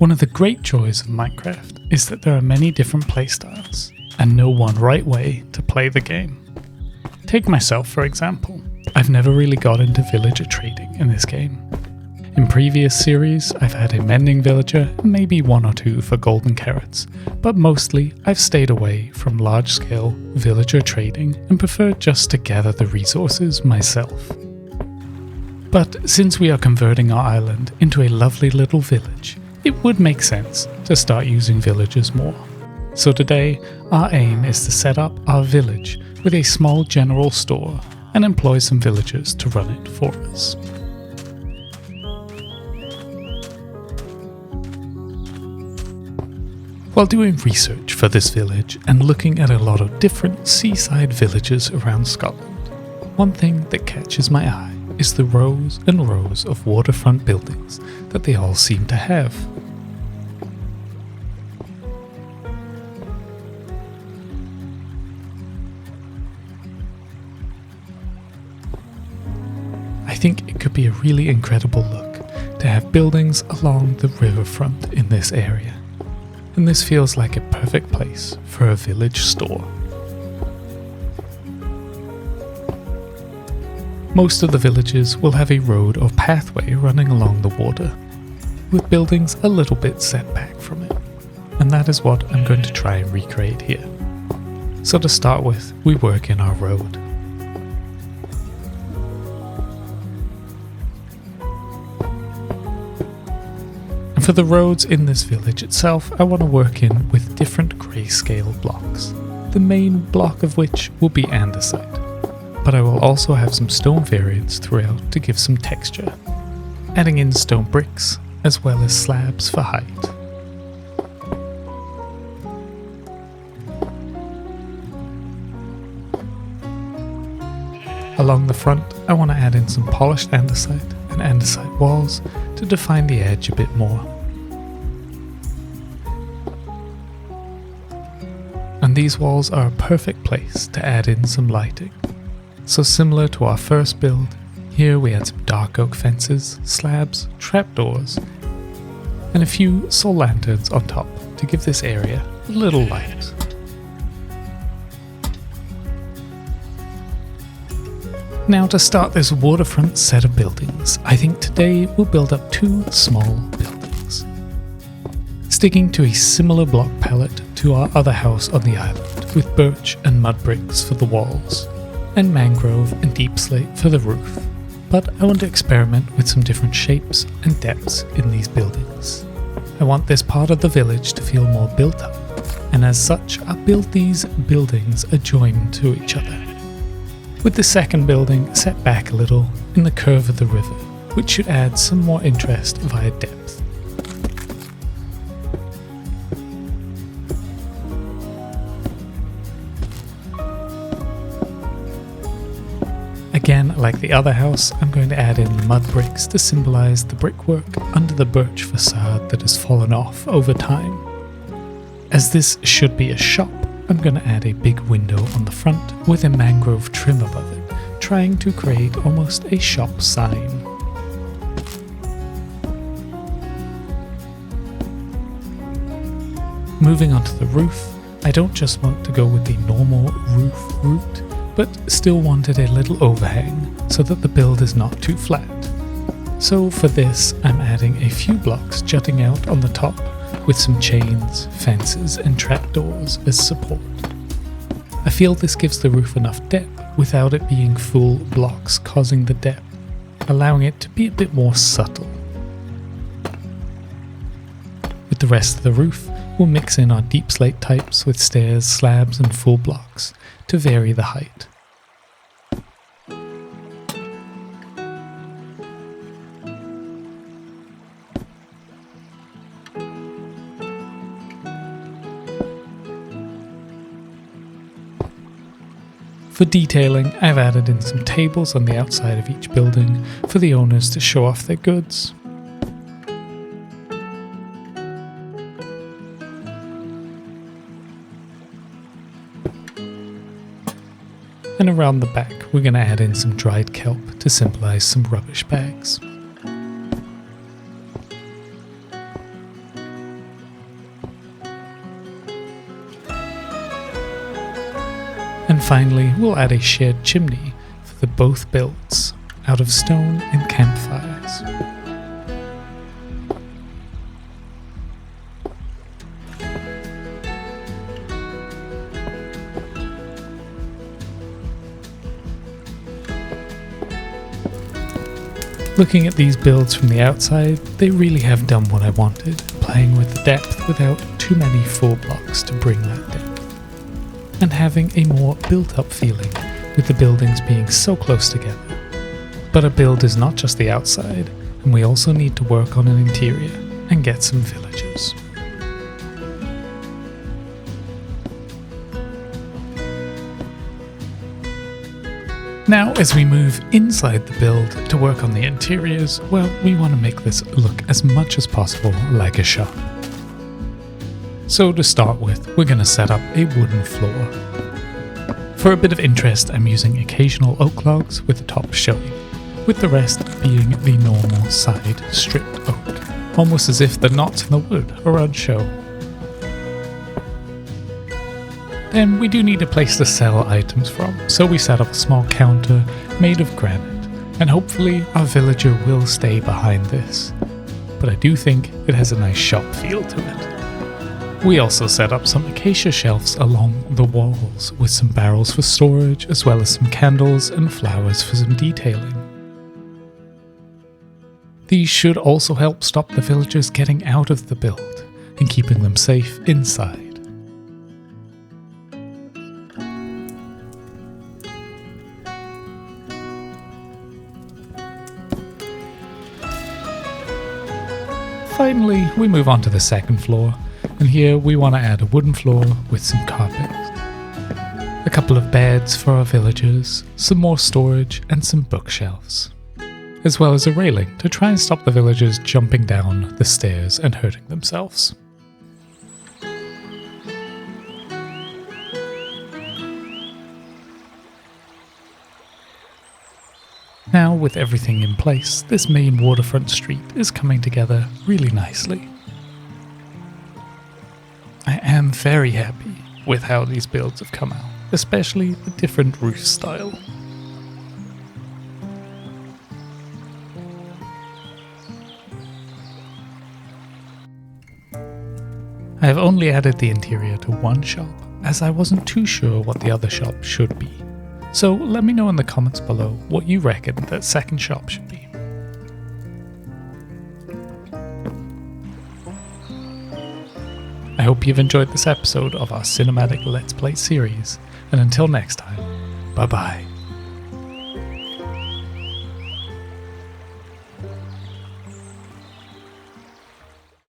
One of the great joys of Minecraft is that there are many different playstyles, and no one right way to play the game. Take myself for example. I've never really got into villager trading in this game. In previous series, I've had a mending villager and maybe one or two for golden carrots, but mostly I've stayed away from large-scale villager trading and prefer just to gather the resources myself. But since we are converting our island into a lovely little village, it would make sense to start using villagers more. So today, our aim is to set up our village with a small general store and employ some villagers to run it for us. While doing research for this village and looking at a lot of different seaside villages around Scotland, one thing that catches my eye is the rows and rows of waterfront buildings that they all seem to have. I think it could be a really incredible look to have buildings along the riverfront in this area, and this feels like a perfect place for a village store. Most of the villages will have a road or pathway running along the water, with buildings a little bit set back from it, and that is what I'm going to try and recreate here. So to start with, we work in our road. For the roads in this village itself, I want to work in with different grayscale blocks, the main block of which will be andesite, but I will also have some stone variants throughout to give some texture, adding in stone bricks as well as slabs for height. Along the front, I want to add in some polished andesite and andesite walls to define the edge a bit more. And these walls are a perfect place to add in some lighting. So similar to our first build, here we add some dark oak fences, slabs, trapdoors, and a few soul lanterns on top to give this area a little light. Now to start this waterfront set of buildings, I think today we'll build up two small buildings. Sticking to a similar block palette to our other house on the island, with birch and mud bricks for the walls, and mangrove and deep slate for the roof. But I want to experiment with some different shapes and depths in these buildings. I want this part of the village to feel more built up, and as such I'll build these buildings adjoined to each other, with the second building set back a little in the curve of the river, which should add some more interest via depth. Again, like the other house, I'm going to add in mud bricks to symbolize the brickwork under the birch facade that has fallen off over time. As this should be a shop, I'm going to add a big window on the front with a mangrove trim above it, trying to create almost a shop sign. Moving onto the roof, I don't just want to go with the normal roof route, but still wanted a little overhang so that the build is not too flat. So for this, I'm adding a few blocks jutting out on the top with some chains, fences and trapdoors as support. I feel this gives the roof enough depth without it being full blocks causing the depth, allowing it to be a bit more subtle. With the rest of the roof, we'll mix in our deep slate types with stairs, slabs and full blocks to vary the height. For detailing, I've added in some tables on the outside of each building for the owners to show off their goods. And around the back, we're going to add in some dried kelp to symbolize some rubbish bags. And finally, we'll add a shared chimney for the both builds, out of stone and campfires. Looking at these builds from the outside, they really have done what I wanted, playing with the depth without too many full blocks to bring that depth, and having a more built-up feeling with the buildings being so close together. But a build is not just the outside, and we also need to work on an interior and get some villagers. Now, as we move inside the build to work on the interiors, well, we want to make this look as much as possible like a shop. So to start with, we're going to set up a wooden floor. For a bit of interest, I'm using occasional oak logs with the top showing, with the rest being the normal side stripped oak, almost as if the knots in the wood are on show. Then we do need a place to sell items from, so we set up a small counter made of granite, and hopefully our villager will stay behind this. But I do think it has a nice shop feel to it. We also set up some acacia shelves along the walls, with some barrels for storage, as well as some candles and flowers for some detailing. These should also help stop the villagers getting out of the build, and keeping them safe inside. Finally, we move on to the second floor, and here we want to add a wooden floor with some carpets, a couple of beds for our villagers, some more storage and some bookshelves, as well as a railing to try and stop the villagers jumping down the stairs and hurting themselves. Now, with everything in place, this main waterfront street is coming together really nicely. I am very happy with how these builds have come out, especially the different roof style. I have only added the interior to one shop, as I wasn't too sure what the other shop should be. So let me know in the comments below what you reckon that second shop should be. I hope you've enjoyed this episode of our cinematic Let's Play series, and until next time, bye bye.